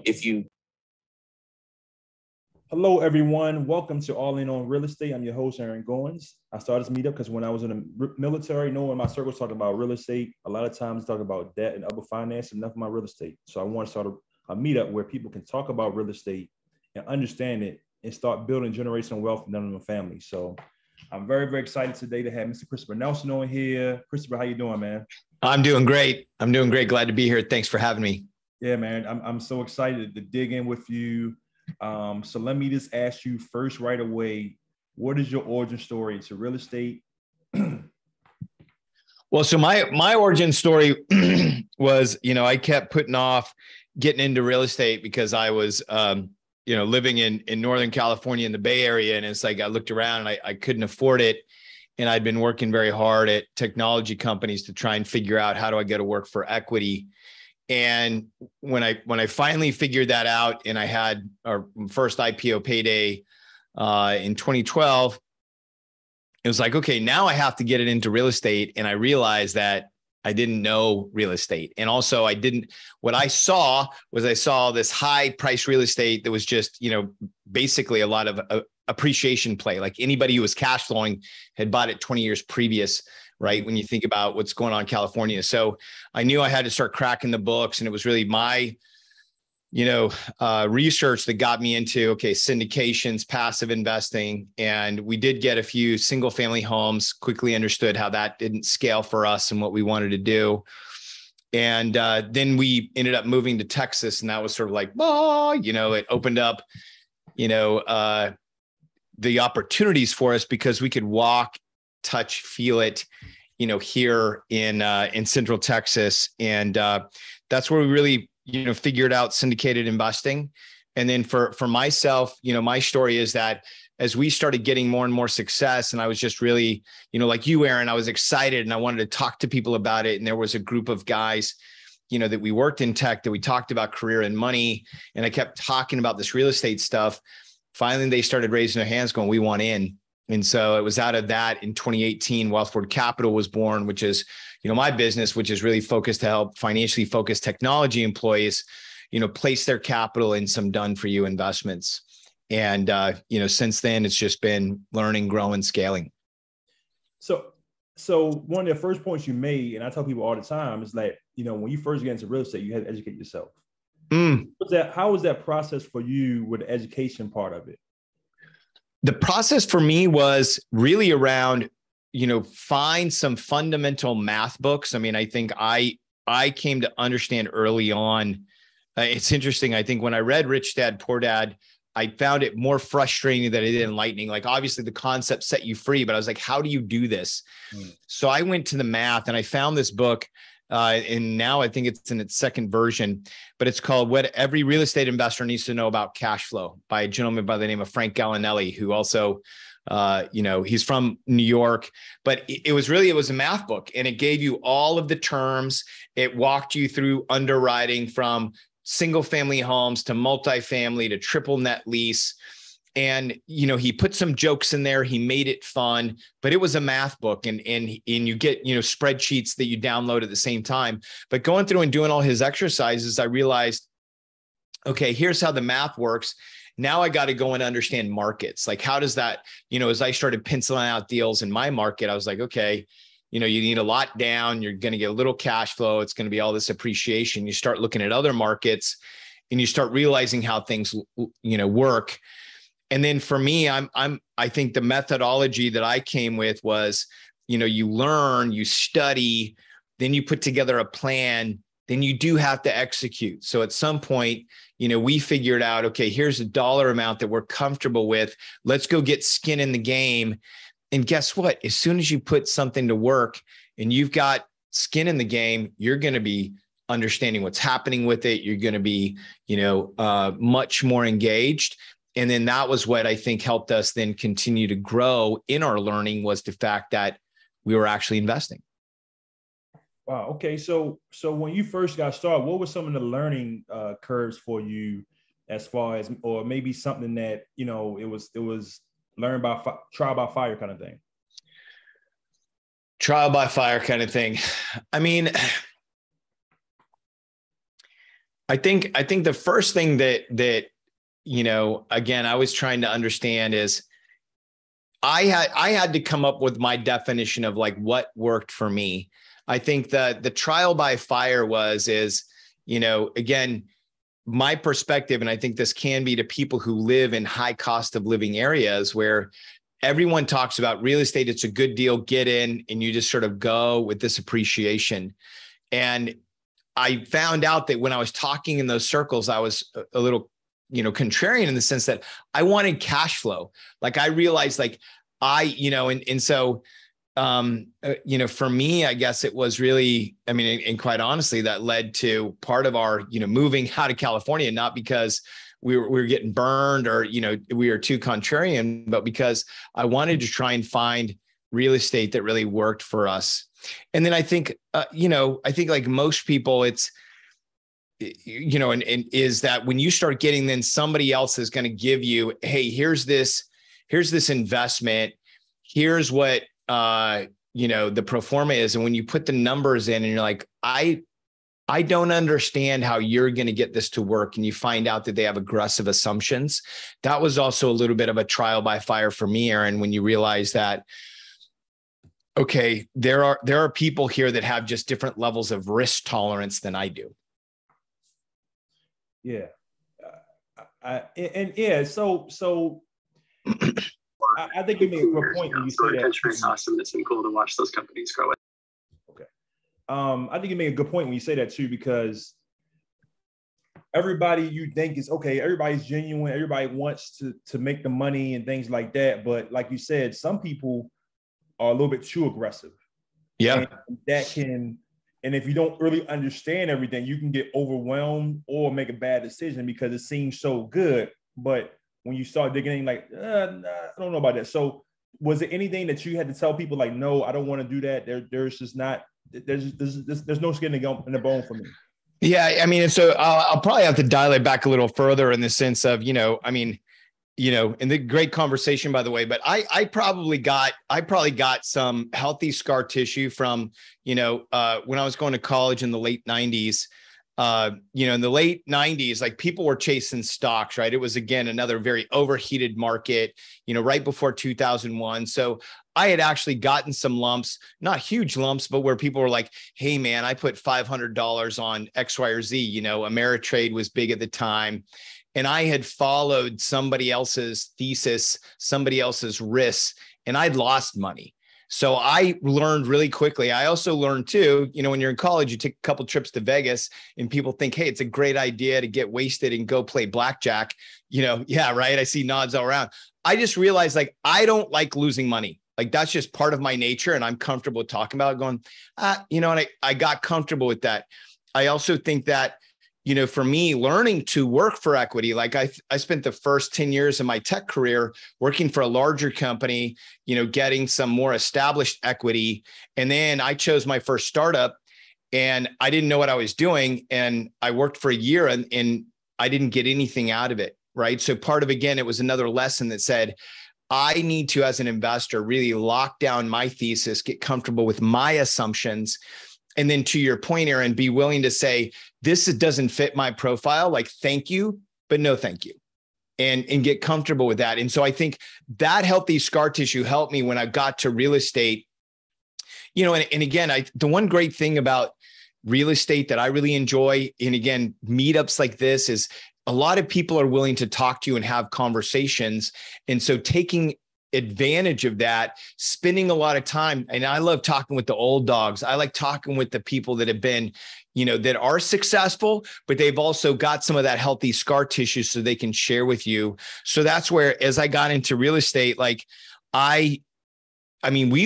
If you Hello, everyone. Welcome to All In on Real Estate. I'm your host, Aaron Goins. I started this meetup because when I was in the military, no one in my circle was talking about real estate. A lot of times talking about debt and other finance, enough of my real estate. So I want to start a meetup where people can talk about real estate and understand it and start building generational wealth in their family. So I'm very, very excited today to have Mr. Christopher Nelson on here. Christopher, how you doing, man? I'm doing great. Glad to be here. Thanks for having me. Yeah, man. I'm so excited to dig in with you. So let me just ask you first right away, what is your origin story to real estate? Well, so my origin story was, I kept putting off getting into real estate because I was, living in Northern California in the Bay Area. And it's like, I looked around and I couldn't afford it. And I'd been working very hard at technology companies to try and figure out how do I go to work for equity. And when I finally figured that out and I had our first IPO payday in 2012, it was like, okay, now I have to get it into real estate. And I realized that I didn't know real estate. And also what I saw this high price real estate that was just, basically a lot of appreciation play. Like anybody who was cash flowing had bought it 20 years previous. Right. When you think about what's going on in California. So I knew I had to start cracking the books. And it was really my, research that got me into, syndications, passive investing. And we did get a few single family homes, quickly understood how that didn't scale for us and what we wanted to do. And then we ended up moving to Texas. And that was sort of like, it opened up, the opportunities for us because we could walk, touch, feel it, here in Central Texas. And that's where we really, figured out syndicated investing. And then for myself, my story is that as we started getting more and more success, and I was just really, like you, Aaron, I was excited and I wanted to talk to people about it. And there was a group of guys, that we worked in tech, that we talked about career and money. And I kept talking about this real estate stuff. Finally, they started raising their hands going, we want in. And so it was out of that in 2018, Wealthford Capital was born, which is, my business, which is really focused to help financially focused technology employees, place their capital in some done for you investments. And, since then it's just been learning, growing, scaling. So one of the first points you made, and I tell people all the time, is like, when you first get into real estate, you had to educate yourself. How was that process for you with the education part of it? The process for me was really around, find some fundamental math books. I mean, I think I came to understand early on. It's interesting. I think when I read Rich Dad, Poor Dad, I found it more frustrating than it did enlightening. Like obviously the concept set you free, but I was like, how do you do this? So I went to the math and I found this book. And now I think it's in its second version, but it's called What Every Real Estate Investor Needs to Know About Cash Flow by a gentleman by the name of Frank Gallinelli, who also, he's from New York, but it was a math book and it gave you all of the terms. It walked you through underwriting from single family homes to multifamily to triple net lease. And, he put some jokes in there. He made it fun, but it was a math book and you get, spreadsheets that you download at the same time. But going through and doing all his exercises, I realized, okay, here's how the math works. Now I got to go and understand markets. Like, how does that, as I started penciling out deals in my market, I was like, okay, you need a lot down. You're going to get a little cash flow. It's going to be all this appreciation. You start looking at other markets and you start realizing how things, work. And then for me, I think the methodology that I came with was, you learn, you study, then you put together a plan, then you do have to execute. So at some point, we figured out, okay, here's a dollar amount that we're comfortable with. Let's go get skin in the game. And guess what? As soon as you put something to work and you've got skin in the game, you're going to be understanding what's happening with it. You're going to be, much more engaged. And then that was what I think helped us then continue to grow in our learning, was the fact that we were actually investing. Wow. Okay. So when you first got started, what were some of the learning curves for you, as far as, or maybe something that, it was learn by trial by fire kind of thing? Trial by fire kind of thing. I mean, I think the first thing that again, I was trying to understand is I had to come up with my definition of like what worked for me. I think that the trial by fire again, my perspective, and I think this can be to people who live in high cost of living areas where everyone talks about real estate. It's a good deal, get in, and you just sort of go with this appreciation. And I found out that when I was talking in those circles, I was a little, contrarian in the sense that I wanted cash flow. Like I realized like so, for me, I guess it was really, and quite honestly, that led to part of our, moving out of California, not because we were getting burned or, we were too contrarian, but because I wanted to try and find real estate that really worked for us. And then I think, like most people, it's, and is that when you start getting, then somebody else is going to give you, hey, here's this investment. Here's what, the pro forma is. And when you put the numbers in and you're like, I don't understand how you're going to get this to work. And you find out that they have aggressive assumptions. That was also a little bit of a trial by fire for me, Aaron, when you realize that, okay, there are people here that have just different levels of risk tolerance than I do. Yeah. So I think you made a good point when you say that. It's awesome. It's been cool to watch those companies grow. Okay. I think you made a good point when you say that too, because everybody you think is okay, everybody's genuine, everybody wants to make the money and things like that. But like you said, some people are a little bit too aggressive. Yeah. And if you don't really understand everything, you can get overwhelmed or make a bad decision because it seems so good. But when you start digging in, like, I don't know about that. So was there anything that you had to tell people like, no, I don't want to do that? There's just not, there's no skin in the bone for me. Yeah. And so I'll probably have to dial it back a little further in the sense of, and the great conversation, by the way, but I probably got some healthy scar tissue from, when I was going to college in the late 90s. In the late 90s, like people were chasing stocks, right? It was, again, another very overheated market, right before 2001. So I had actually gotten some lumps, not huge lumps, but where people were like, hey man, I put $500 on X, Y, or Z, Ameritrade was big at the time. And I had followed somebody else's thesis, somebody else's risks, and I'd lost money. So I learned really quickly. I also learned too, when you're in college, you take a couple trips to Vegas and people think, hey, it's a great idea to get wasted and go play blackjack. Yeah, right. I see nods all around. I just realized like, I don't like losing money. Like that's just part of my nature. And I'm comfortable talking about it going, and I got comfortable with that. I also think that, for me, learning to work for equity, like I spent the first 10 years of my tech career working for a larger company, getting some more established equity. And then I chose my first startup and I didn't know what I was doing. And I worked for a year and I didn't get anything out of it. Right. So part of, again, it was another lesson that said, I need to, as an investor, really lock down my thesis, get comfortable with my assumptions. And then to your point, Aaron, be willing to say, this doesn't fit my profile. Like, thank you, but no, thank you. And get comfortable with that. And so I think that healthy scar tissue helped me when I got to real estate, and again, the one great thing about real estate that I really enjoy, and again, meetups like this, is a lot of people are willing to talk to you and have conversations. And so taking advantage of that, spending a lot of time. And I love talking with the old dogs. I like talking with the people that have been, that are successful, but they've also got some of that healthy scar tissue so they can share with you. So that's where, as I got into real estate, like we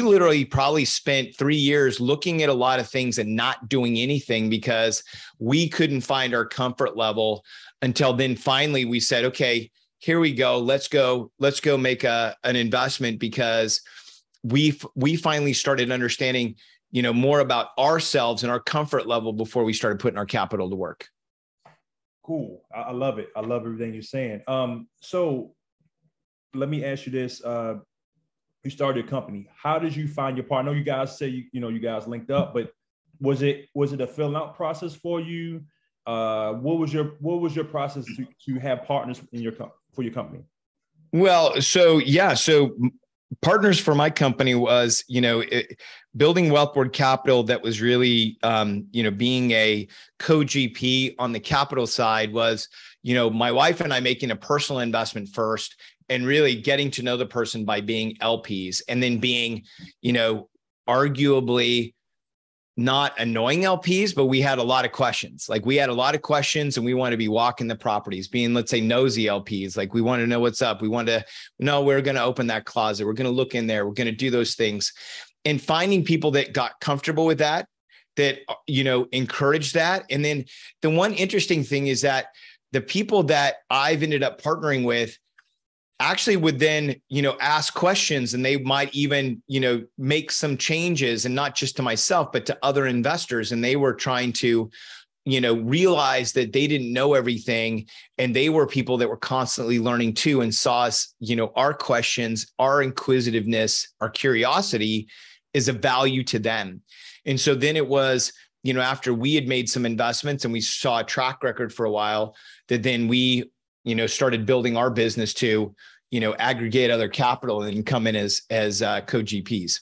literally probably spent 3 years looking at a lot of things and not doing anything because we couldn't find our comfort level until then finally we said, okay, here we go. Let's go make an investment because we finally started understanding, more about ourselves and our comfort level before we started putting our capital to work. Cool. I love it. I love everything you're saying. So let me ask you this. You started a company. How did you find your partner? I know you guys say, you guys linked up, but was it a filling out process for you? what was your process to have partners for your company? Well, so partners for my company was, building Wealthboard Capital that was really, being a co-GP on the capital side was, my wife and I making a personal investment first and really getting to know the person by being LPs and then being, arguably not annoying LPs, but we had a lot of questions. Like we had a lot of questions and we want to be walking the properties, being, let's say, nosy LPs. Like we want to know what's up. We want to know we're going to open that closet. We're going to look in there. We're going to do those things. And finding people that got comfortable with that, encouraged that. And then the one interesting thing is that the people that I've ended up partnering with actually would then, ask questions, and they might even, make some changes, and not just to myself, but to other investors. And they were trying to, realize that they didn't know everything. And they were people that were constantly learning too, and saw us, our questions, our inquisitiveness, our curiosity is a value to them. And so then it was, after we had made some investments and we saw a track record for a while, that then we, started building our business to, aggregate other capital and come in as co-GPs.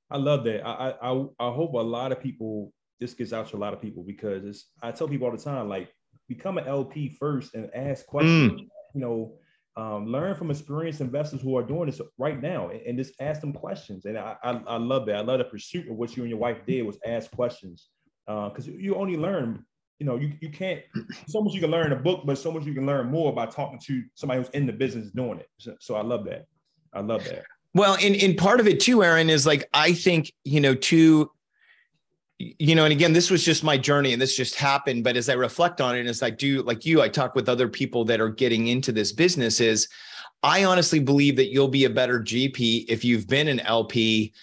I love that. I hope a lot of people, this gets out to a lot of people, because I tell people all the time, like, become an LP first and ask questions, learn from experienced investors who are doing this right now, and just ask them questions. And I love that. I love the pursuit of what you and your wife did, was ask questions, because you only learn. You can't, so much you can learn in a book, but so much you can learn more by talking to somebody who's in the business doing it. So I love that. I love that. Well, and part of it too, Aaron, is like, I think, and again, this was just my journey and this just happened. But as I reflect on it, as I do, like I talk with other people that are getting into this business, is I honestly believe that you'll be a better GP if you've been an LP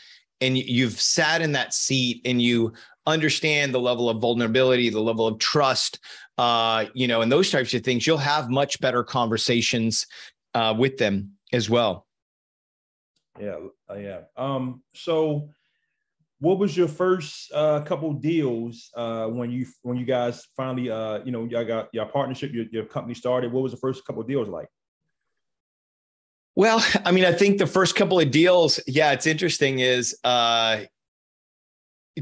and you've sat in that seat and you understand the level of vulnerability, the level of trust, and those types of things. You'll have much better conversations with them as well. Yeah. So what was your first couple deals when you guys finally, y'all got your partnership, your company started? What was the first couple of deals like? Well, I mean, I think the first couple of deals, it's interesting, is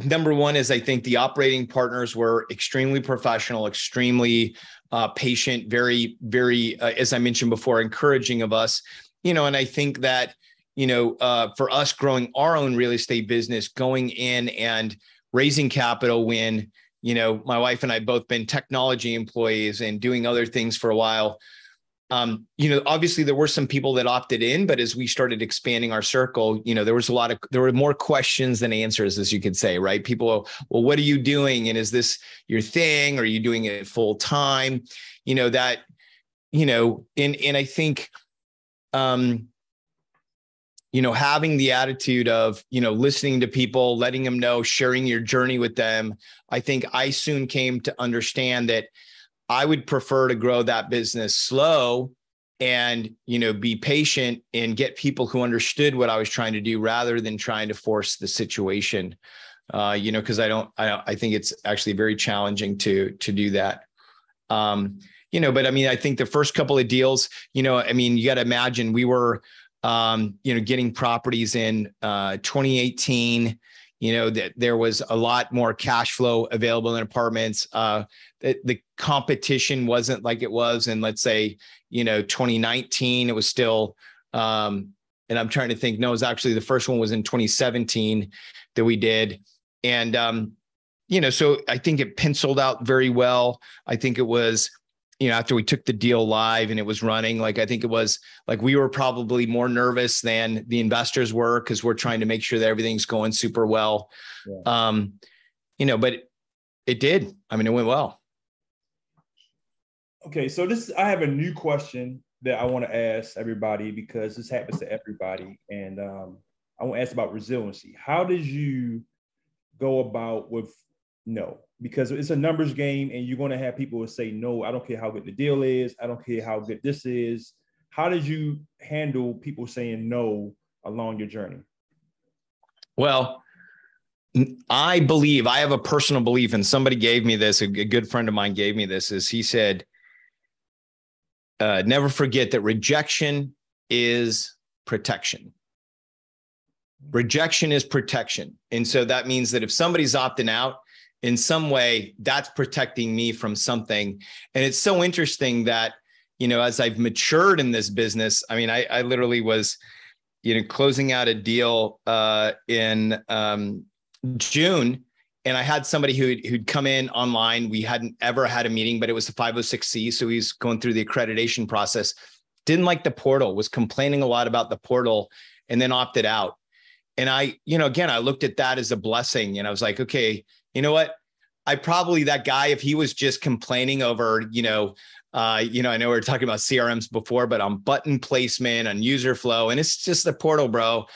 number one is, I think the operating partners were extremely professional, extremely patient, very, very, as I mentioned before, encouraging of us, and I think that, for us growing our own real estate business, going in and raising capital when, my wife and I both been technology employees and doing other things for a while. Obviously there were some people that opted in, but as we started expanding our circle, there were more questions than answers, as you could say, right? People, well, what are you doing? And is this your thing? Are you doing it full time? And I think, having the attitude of, listening to people, letting them know, sharing your journey with them. I think I soon came to understand that I would prefer to grow that business slow and, be patient and get people who understood what I was trying to do, rather than trying to force the situation, because I think it's actually very challenging to do that. But I mean, I think the first couple of deals, you got to imagine we were, getting properties in 2018, that there was a lot more cash flow available in apartments. The competition wasn't like it was in, let's say, 2019. It was still, and I'm trying to think, no, it was actually, the first one was in 2017 that we did. And, so I think it penciled out very well. I think it was, after we took the deal live and it was running, like, I think it was like, we were probably more nervous than the investors were, because we're trying to make sure that everything's going super well. Yeah. But it did. I mean, it went well. Okay. So I have a new question that I want to ask everybody, because this happens to everybody. And I want to ask about resiliency. How did you go about with no? Because it's a numbers game, and you're going to have people who say, no, I don't care how good the deal is. I don't care how good this is. How did you handle people saying no along your journey? Well, I believe, I have a personal belief, and somebody gave me this, a good friend of mine gave me this, is he said, never forget that rejection is protection. Rejection is protection. And so that means that if somebody's opting out in some way, that's protecting me from something. And it's so interesting that, as I've matured in this business, I mean, I literally was, closing out a deal in June, and I had somebody who'd come in online. We hadn't ever had a meeting, but it was a 506C. So he's going through the accreditation process, didn't like the portal, was complaining a lot about the portal, and then opted out. And I looked at that as a blessing, and I was like, okay, you know what? That guy, if he was just complaining over, I know we were talking about CRMs before, but on button placement, on user flow, and it's just the portal, bro.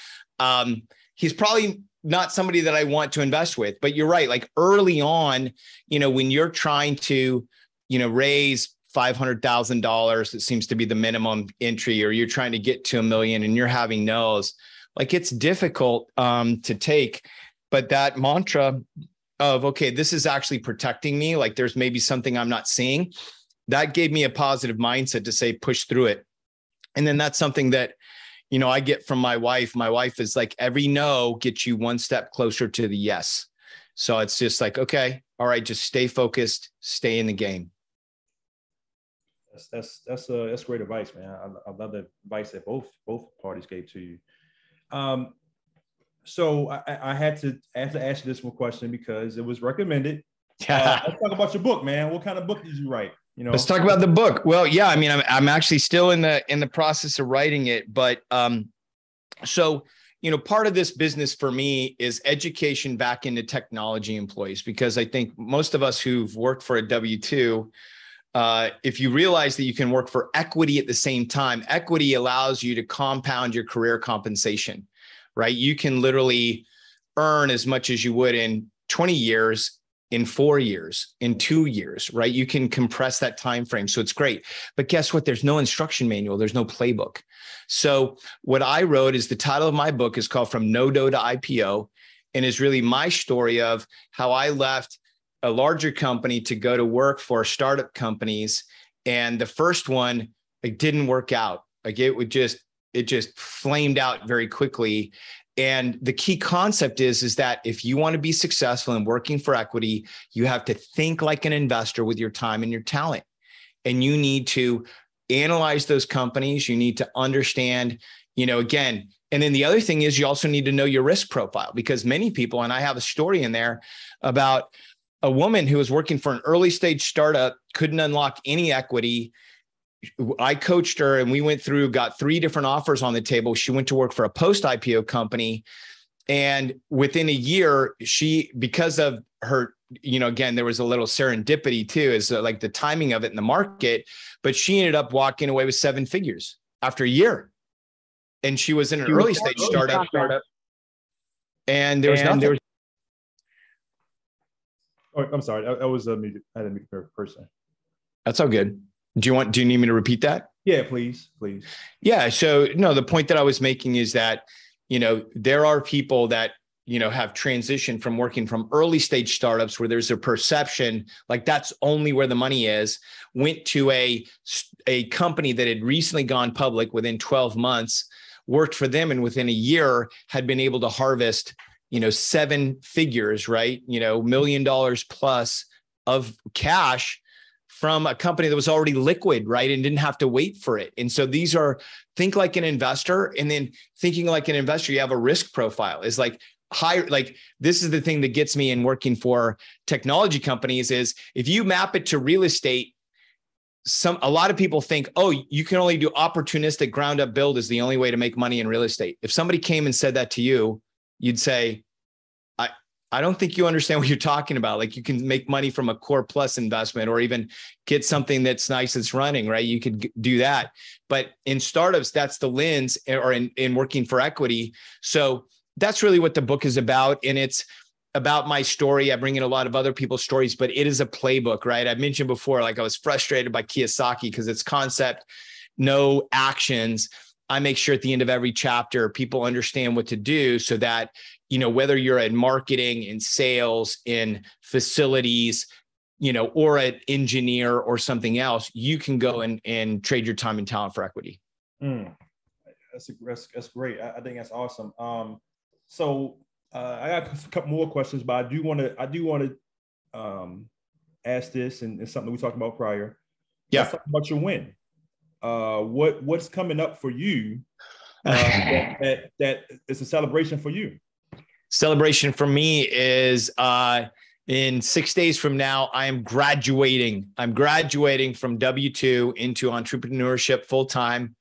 He's probably not somebody that I want to invest with. But you're right. Like early on, when you're trying to, raise $500,000, it seems to be the minimum entry, or you're trying to get to $1 million and you're having no's, like it's difficult to take. But that mantra of, okay, this is actually protecting me, like there's maybe something I'm not seeing, that gave me a positive mindset to say, push through it. And then that's something that, I get from my wife. My wife is like, every no gets you one step closer to the yes. So it's just like, okay, all right, just stay focused, stay in the game. That's great advice, man. I love the advice that both parties gave to you. So I had to ask you this one question because it was recommended. Let's talk about your book, man. What kind of book did you write? Let's talk about the book. Well, yeah, I mean, I'm actually still in the process of writing it, but so part of this business for me is education back into technology employees, because I think most of us who've worked for a W-2, if you realize that you can work for equity at the same time, equity allows you to compound your career compensation, right? You can literally earn as much as you would in 20 years, in 4 years, in 2 years, right? You can compress that time frame. So it's great. But guess what? There's no instruction manual. There's no playbook. So what I wrote is, the title of my book is called From No-Do to IPO, and is really my story of how I left a larger company to go to work for startup companies. And the first one, it didn't work out. Like it just flamed out very quickly. And the key concept is that if you want to be successful in working for equity, you have to think like an investor with your time and your talent. And you need to analyze those companies. You need to understand, again, and then the other thing is you also need to know your risk profile, because many people, and I have a story in there about a woman who was working for an early stage startup, couldn't unlock any equity. I coached her and we went through, got 3 different offers on the table. She went to work for a post-IPO company. And within a year, because of her, again, there was a little serendipity too, is like the timing of it in the market, but she ended up walking away with 7 figures after a year. And she was in an early stage startup. And there was nothing. Oh, I'm sorry. I was muted. I had a muted person. That's all good. Do you need me to repeat that? Yeah, please. Yeah. So no, the point that I was making is that, there are people that, have transitioned from working from early stage startups where there's a perception like that's only where the money is, went to a company that had recently gone public within 12 months, worked for them, and within a year had been able to harvest, 7 figures, right? $1 million plus of cash from a company that was already liquid, right? And didn't have to wait for it. And so these are, think like an investor, and then thinking like an investor, you have a risk profile. Is like higher, like this is the thing that gets me in working for technology companies is if you map it to real estate, a lot of people think, oh, you can only do opportunistic ground up build is the only way to make money in real estate. If somebody came and said that to you, you'd say, I don't think you understand what you're talking about. Like you can make money from a core plus investment, or even get something that's nice, that's running, right? You could do that. But in startups, that's the lens, or in working for equity. So that's really what the book is about. And it's about my story. I bring in a lot of other people's stories, but it is a playbook, right? I mentioned before, like I was frustrated by Kiyosaki because it's concept, no actions. I make sure at the end of every chapter, people understand what to do so that, whether you're in marketing, in sales, in facilities, or an engineer or something else, you can go and trade your time and talent for equity. That's great. I think that's awesome. So I got a couple more questions, but I do want to ask this, and it's something we talked about prior. Yeah. Let's talk about your win. What's coming up for you that is a celebration for you? Celebration for me is in 6 days from now, I am graduating. I'm graduating from W-2 into entrepreneurship full-time.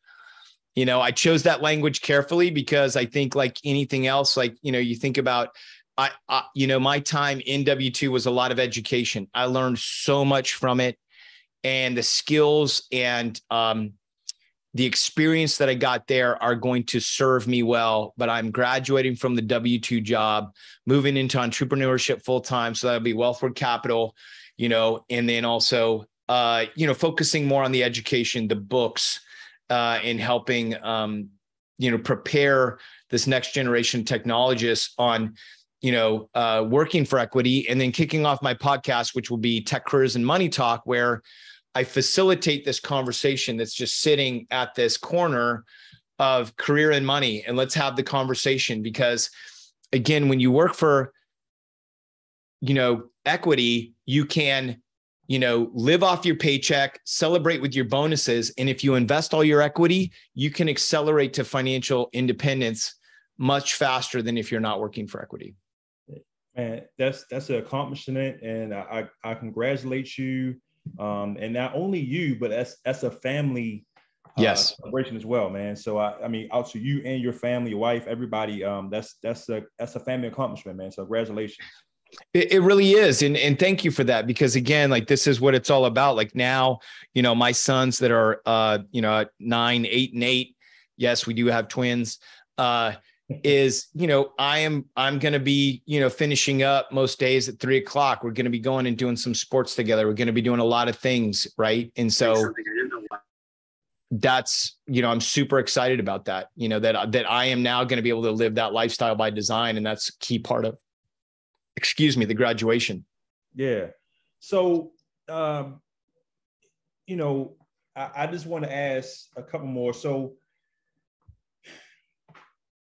I chose that language carefully because I think, like anything else, you think about, my time in W-2 was a lot of education. I learned so much from it, and the skills and the experience that I got there are going to serve me well. But I'm graduating from the W-2 job, moving into entrepreneurship full-time. So that'll be Wealthward Capital, and then also, focusing more on the education, the books, and helping, prepare this next generation technologists on, working for equity, and then kicking off my podcast, which will be Tech Careers and Money Talk, where I facilitate this conversation that's just sitting at this corner of career and money. And let's have the conversation, because again, when you work for, equity, you can, live off your paycheck, celebrate with your bonuses. And if you invest all your equity, you can accelerate to financial independence much faster than if you're not working for equity. Man, that's an accomplishment, and I congratulate you. And not only you, but that's a family celebration as well, man. So I mean, out to you and your family, your wife, everybody. That's a family accomplishment, man. So congratulations. It really is. And thank you for that, because again, like, this is what it's all about. Like now, my sons that are, 9, 8, and 8. Yes, we do have twins. Is, I'm going to be, finishing up most days at 3:00. We're going to be going and doing some sports together. We're going to be doing a lot of things. Right. And so that's, I'm super excited about that, that I am now going to be able to live that lifestyle by design. And that's a key part of, the graduation. Yeah. So, I just want to ask a couple more. So,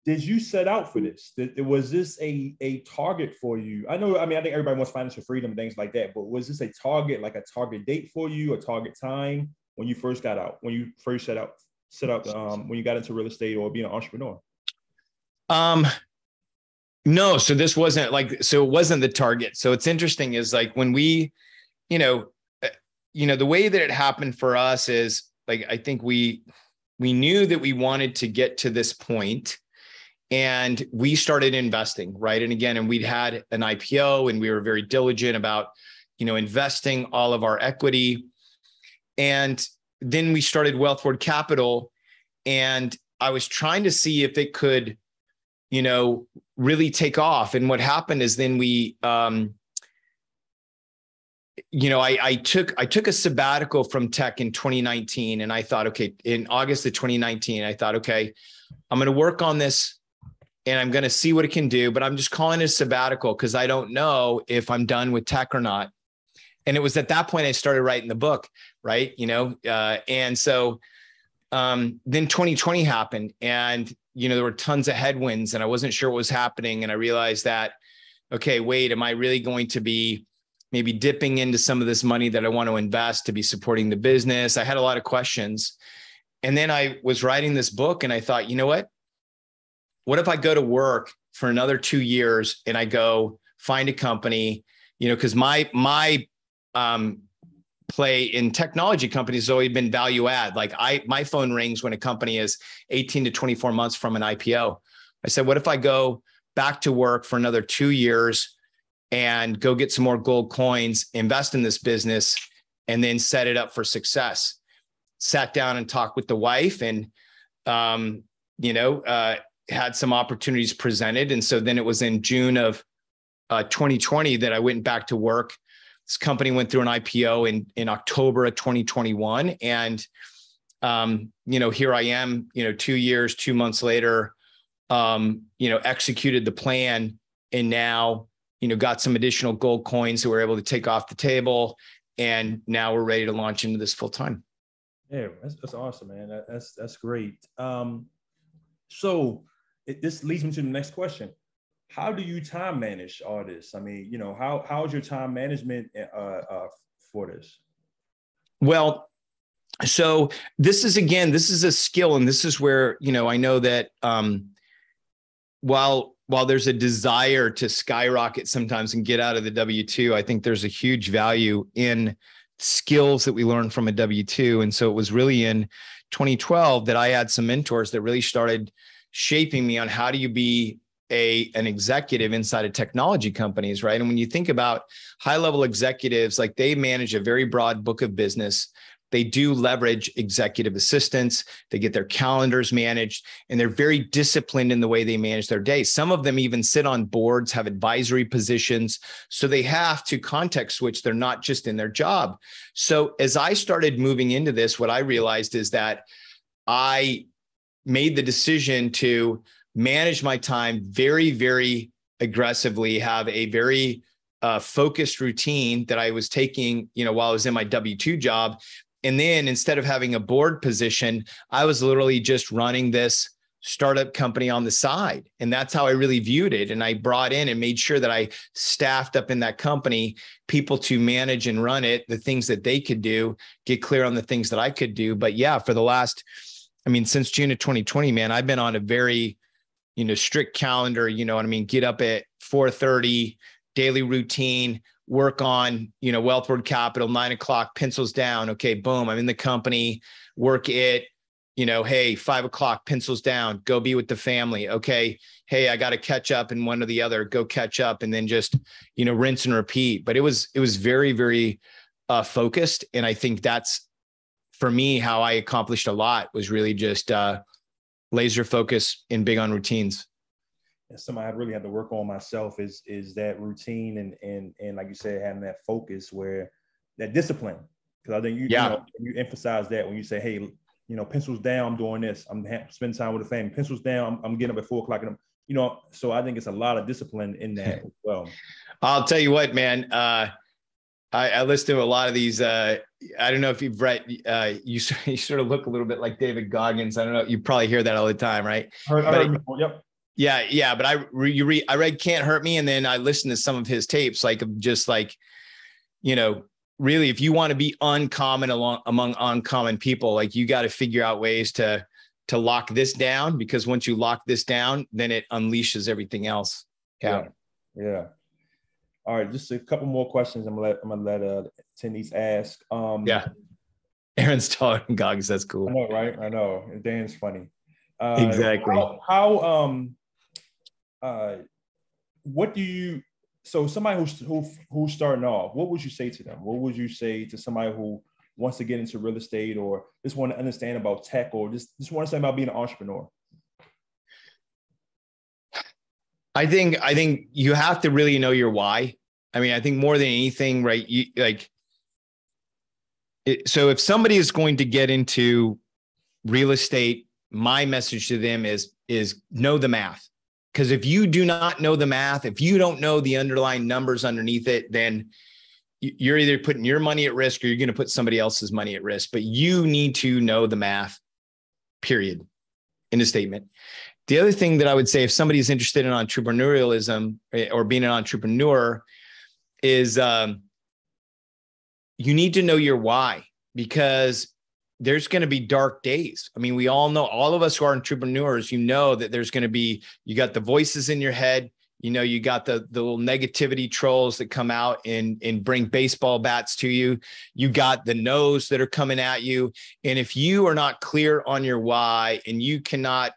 did you set out for this? Was this a target for you? I think everybody wants financial freedom and things like that, but was this a target date for you, a target time when you first got out, when you first set out, when you got into real estate or being an entrepreneur? No, so this wasn't it wasn't the target. So it's interesting is like when we, the way that it happened for us is like, I think we knew that we wanted to get to this point, and we started investing, right? And we'd had an IPO, and we were very diligent about, investing all of our equity. And then we started Wealthward Capital, and I was trying to see if it could, really take off. And what happened is then we, I took a sabbatical from tech in 2019, and I thought, okay, in August of 2019, I thought, okay, I'm going to work on this and I'm going to see what it can do, but I'm just calling it a sabbatical because I don't know if I'm done with tech or not. And it was at that point I started writing the book, right? And so then 2020 happened, and there were tons of headwinds, and I wasn't sure what was happening. And I realized that, okay, wait, am I really going to be maybe dipping into some of this money that I want to invest to be supporting the business? I had a lot of questions. And then I was writing this book, and I thought, you know what? What if I go to work for another 2 years and I go find a company, because my play in technology companies has always been value add. Like my phone rings when a company is 18 to 24 months from an IPO. I said, what if I go back to work for another 2 years and go get some more gold coins, invest in this business, and then set it up for success? Sat down and talked with the wife, and, had some opportunities presented. And so then it was in June of 2020 that I went back to work. This company went through an IPO in October of 2021. And Here I am, 2 years, 2 months later, executed the plan, and now, got some additional gold coins that we're able to take off the table. And now we're ready to launch into this full time. Yeah, that's awesome, man. That's great. So this leads me to the next question. How do you time manage all this? I mean, how's your time management for this? Well, so this is a skill, and this is where, I know that while there's a desire to skyrocket sometimes and get out of the W-2, I think there's a huge value in skills that we learn from a W-2. And so it was really in 2012 that I had some mentors that really started shaping me on how do you be an executive inside of technology companies, right? And when you think about high-level executives, like they manage a very broad book of business. They do leverage executive assistants. They get their calendars managed, and they're very disciplined in the way they manage their day. Some of them even sit on boards, have advisory positions. So they have to context switch. They're not just in their job. So as I started moving into this, what I realized is that I made the decision to manage my time very, very aggressively, have a very focused routine that I was taking, while I was in my W-2 job. And then instead of having a board position, I was literally just running this startup company on the side. And that's how I really viewed it. And I brought in and made sure that I staffed up in that company people to manage and run it, the things that they could do, get clear on the things that I could do. But yeah, for the last, since June of 2020, man, I've been on a very, strict calendar, get up at 4:30, daily routine, work on, Wealthward Capital, 9 o'clock, pencils down. Okay, boom, I'm in the company, work it, hey, 5 o'clock, pencils down, go be with the family. Okay, hey, I got to catch up in one or the other, go catch up, and then just, rinse and repeat. But it was very, very focused. And I think that's, for me, how I accomplished a lot was really just laser focus and big on routines. And something I really had to work on myself is that routine and like you said, having that focus, where that discipline. Because I think you emphasize that when you say, hey, pencils down, I'm doing this, I'm spending time with the family. Pencils down, I'm getting up at 4 o'clock, and so I think it's a lot of discipline in that as well. I'll tell you what, man. I listen to a lot of these. I don't know if you've read. You sort of look a little bit like David Goggins. I don't know. You probably hear that all the time, right? I heard before, yep. Yeah. But I read Can't Hurt Me, and then I listened to some of his tapes. Really, if you want to be uncommon among uncommon people, like you got to figure out ways to lock this down, because once you lock this down, then it unleashes everything else. Yeah. All right, just a couple more questions. I'm gonna let attendees ask. Yeah, Aaron's taller than Goggins. That's cool. I know, right? I know. And Dan's funny. Exactly. What do you? So somebody who's starting off, what would you say to them? What would you say to somebody who wants to get into real estate, or just want to understand about tech, or just want to understand about being an entrepreneur? I think you have to really know your why. I think more than anything, right? So if somebody is going to get into real estate, my message to them is know the math. Because if you do not know the math, if you don't know the underlying numbers underneath it, then you're either putting your money at risk or you're going to put somebody else's money at risk. But you need to know the math, period, in a statement. The other thing that I would say, if somebody's interested in entrepreneurialism or being an entrepreneur, is you need to know your why, because there's going to be dark days. We all know, all of us who are entrepreneurs, that there's going to be, you got the voices in your head, you got the little negativity trolls that come out and bring baseball bats to you. You got the no's that are coming at you. And if you are not clear on your why and you cannot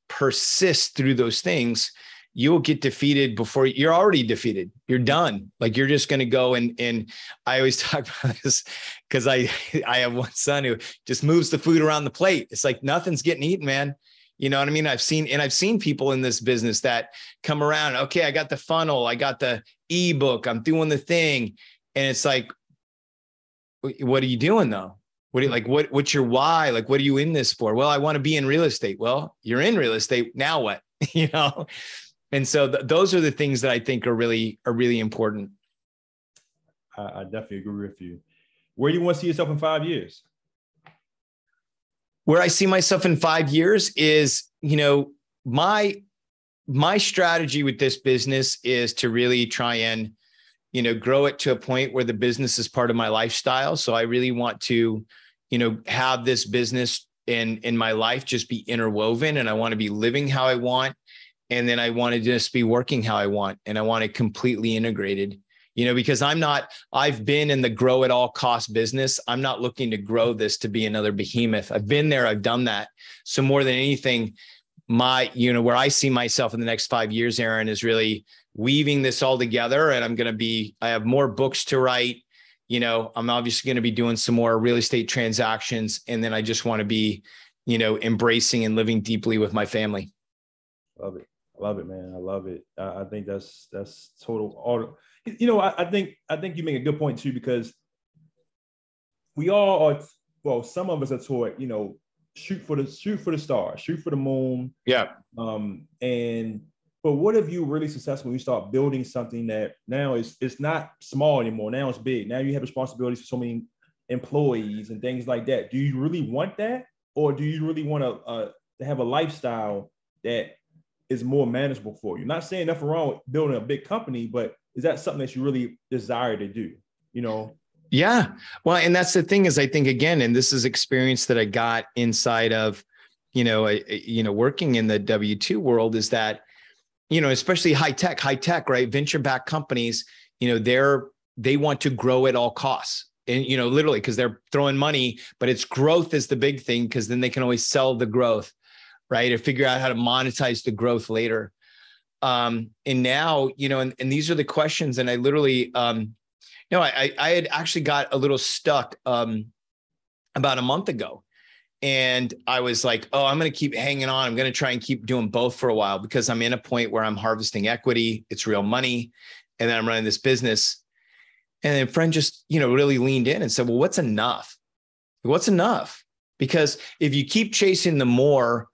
persist through those things, you will get defeated before you're already defeated. You're done. Like you're just going to go and I always talk about this because I have one son who just moves the food around the plate. It's like nothing's getting eaten, man. You know what I mean? I've seen people in this business that come around. Okay, I got the funnel, I got the ebook, I'm doing the thing, and it's like, what are you doing though? What do you like? What's your why? Like, what are you in this for? Well, I want to be in real estate. Well, you're in real estate. Now what? And so those are the things that I think are really important. I definitely agree with you. Where do you want to see yourself in 5 years? Where I see myself in 5 years is, my strategy with this business is to really try and, grow it to a point where the business is part of my lifestyle. So I really want to, have this business in my life just be interwoven, and I want to be living how I want. And then I want to just be working how I want. And I want it completely integrated, because I've been in the grow at all cost business. I'm not looking to grow this to be another behemoth. I've been there. I've done that. So more than anything, where I see myself in the next 5 years, Aaron, is really weaving this all together. And I have more books to write. I'm obviously going to be doing some more real estate transactions. And then I just want to be, embracing and living deeply with my family. Love it. Love it, man. I love it. I think that's total. I think you make a good point too, because we all are, well, some of us are taught, shoot for the stars, shoot for the moon. Yeah. But what if you really successful when you start building something that now it's not small anymore. Now it's big. Now you have responsibilities for so many employees and things like that. Do you really want that? Or do you really want to have a lifestyle that is more manageable for you? Not saying nothing wrong with building a big company, but is that something that you really desire to do? Yeah. Well, and that's the thing is, I think, again, and this is experience that I got inside of, working in the W-2 world, is that, especially high tech, right? Venture-backed companies, they want to grow at all costs. And, literally, because they're throwing money, but it's growth is the big thing, because then they can always sell the growth, right? Or figure out how to monetize the growth later. And now, and these are the questions. And I literally, I had actually got a little stuck about a month ago. And I was like, oh, I'm going to keep hanging on. I'm going to try and keep doing both for a while, because I'm in a point where I'm harvesting equity. It's real money. And then I'm running this business. And then a friend just, really leaned in and said, well, what's enough? What's enough? Because if you keep chasing the more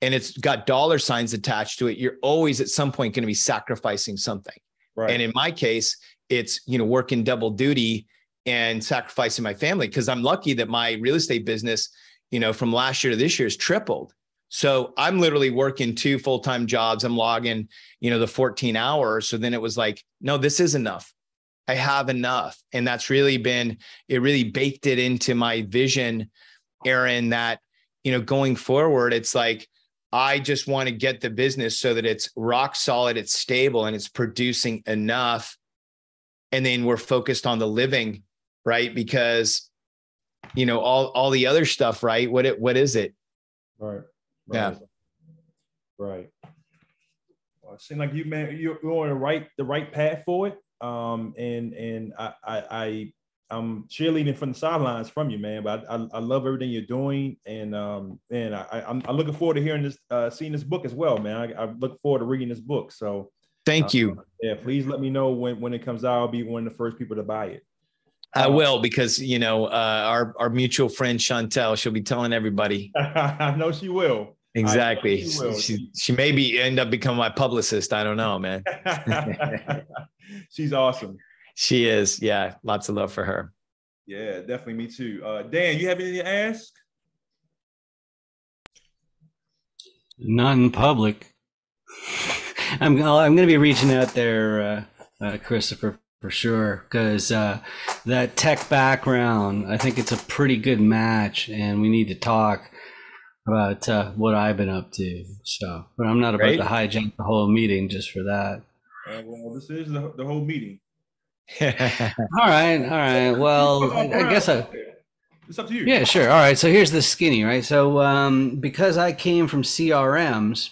and it's got dollar signs attached to it, you're always at some point going to be sacrificing something. Right. And in my case, it's, working double duty and sacrificing my family, because I'm lucky that my real estate business, from last year to this year has tripled. So I'm literally working 2 full-time jobs. I'm logging, the 14 hours. So then it was like, no, this is enough. I have enough. And that's really it really baked it into my vision, Aaron, that, going forward, it's like, I just want to get the business so that it's rock solid, it's stable, and it's producing enough. And then we're focused on the living, right? Because, all the other stuff, right? What is it? Right. Yeah. Right. Well, it seems like you, man, you're on the right path for it. And I'm cheerleading from the sidelines from you, man. But I love everything you're doing, and I'm looking forward to hearing this, seeing this book as well, man. I look forward to reading this book. So thank you. Yeah, please let me know when it comes out. I'll be one of the first people to buy it. I will, because our mutual friend Chantel, she'll be telling everybody. I know she will. Exactly. She may end up becoming my publicist. I don't know, man. She's awesome. She is. Yeah. Lots of love for her. Yeah, definitely. Me too. Dan, you have anything to ask? Not in public. I'm going to be reaching out there, Christopher, for sure, because that tech background, I think it's a pretty good match, and we need to talk about what I've been up to. So, but I'm not about to hijack the whole meeting just for that. Well, this is the whole meeting. All right. Well, I guess it's up to you. Yeah, sure. All right. So here's the skinny, right? So because I came from CRMs,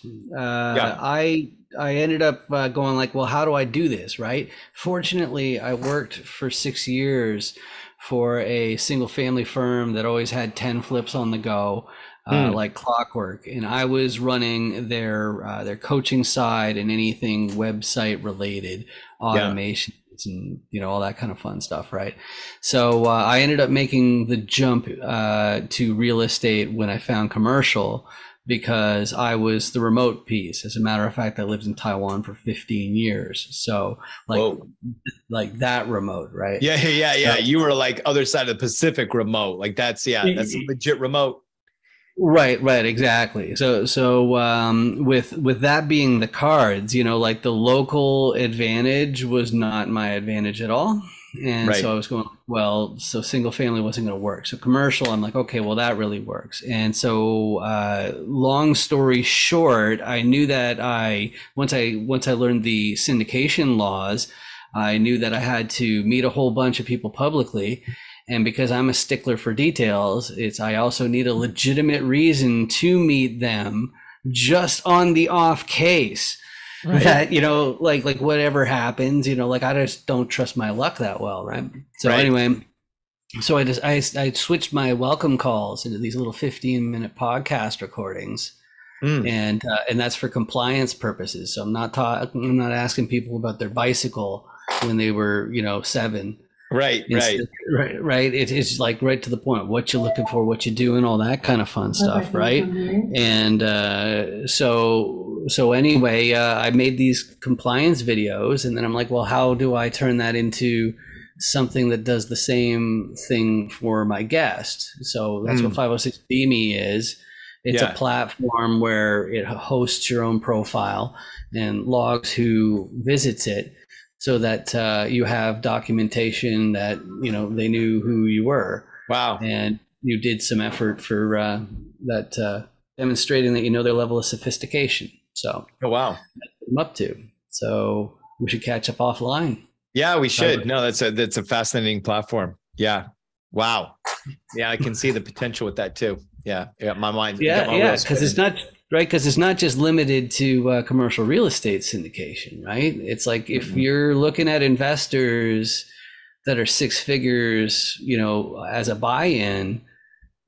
I ended up going like, well, how do I do this, right? Fortunately, I worked for 6 years for a single family firm that always had 10 flips on the go, like clockwork. And I was running their coaching side and anything website related automation. trades and, all that kind of fun stuff. Right. So I ended up making the jump to real estate when I found commercial, because I was the remote piece. As a matter of fact, I lived in Taiwan for 15 years. So like that remote, right? Yeah. You were like other side of the Pacific remote. Like that's a legit remote. Right, exactly. So with that being the cards, like the local advantage was not my advantage at all. And so I was going, well, so single family wasn't going to work. So commercial, I'm like, okay, well, that really works. And so long story short, I knew that once I learned the syndication laws, I knew that I had to meet a whole bunch of people publicly. And because I'm a stickler for details, I also need a legitimate reason to meet them, just on the off case that, like whatever happens, like I just don't trust my luck that well. Right. So anyway, so I switched my welcome calls into these little 15-minute podcast recordings. And that's for compliance purposes. So I'm not asking people about their bicycle when they were, 7. Right. It's like right to the point, what you're looking for, what you do, and all that kind of fun stuff, right? And so anyway, I made these compliance videos, and then I'm like, well, how do I turn that into something that does the same thing for my guest? So that's what 506B.me is. It's a platform where it hosts your own profile and logs who visits it, so that you have documentation that, they knew who you were. Wow. And you did some effort for that, demonstrating that their level of sophistication. So that's what I'm up to. So we should catch up offline. Yeah, we should. No, that's a fascinating platform. Yeah. Wow. Yeah, I can see the potential with that too. Yeah. My mind. Yeah. Because it's not... Right, because it's not just limited to commercial real estate syndication, right? It's like if you're looking at investors that are 6 figures, as a buy-in,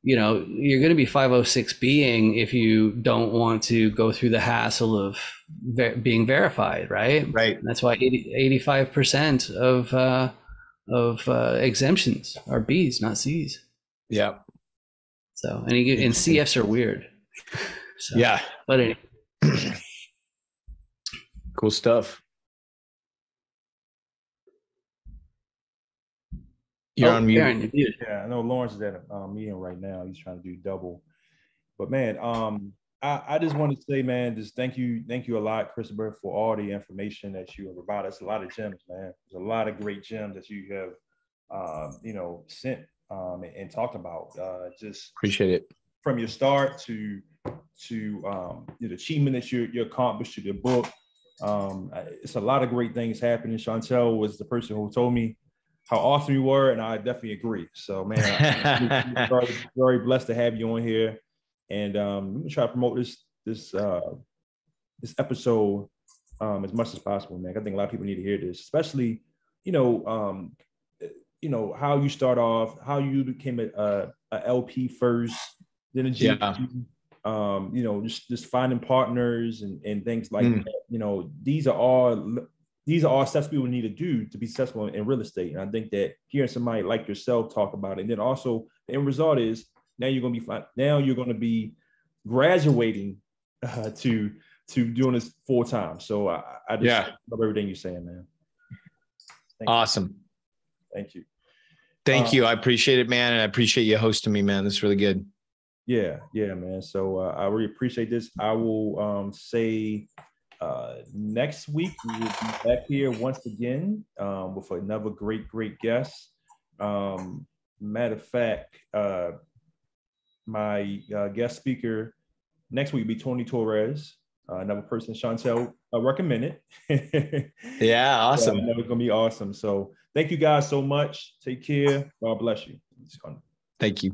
you're going to be 506-being if you don't want to go through the hassle of being verified, right? Right. And that's why 85% of exemptions are Bs, not Cs. Yeah. So and CFs are weird. So, yeah. But anyway. Cool stuff. You're on mute. Aaron, yeah, I know Lawrence is at a meeting right now. He's trying to do double. But man, I just want to say, man, just thank you a lot, Christopher, for all the information that you have provided us. A lot of gems, man. There's a lot of great gems that you have, sent and talked about. Just appreciate it. From your start to the achievement that you accomplished to your book. It's a lot of great things happening. Chantel was the person who told me how awesome you were, and I definitely agree. So, man, I'm very, very blessed to have you on here, and we're gonna try to promote this episode as much as possible, man. I think a lot of people need to hear this, especially how you start off, how you became a LP first, then a GP. Just finding partners and things like that. These are all steps people need to do to be successful in real estate. And I think that hearing somebody like yourself talk about it, and then also the end result is now you're going to be graduating to doing this full time. So I just love everything you're saying, man. Awesome. Thank you. Thank you. I appreciate it, man. And I appreciate you hosting me, man. This is really good. Yeah, man. So I really appreciate this. I will say next week we will be back here once again with another great guest. Matter of fact, my guest speaker next week will be Tony Torres, another person Chantel recommended. Yeah, awesome. It's going to be awesome. So thank you guys so much. Take care. God bless you. Thank you.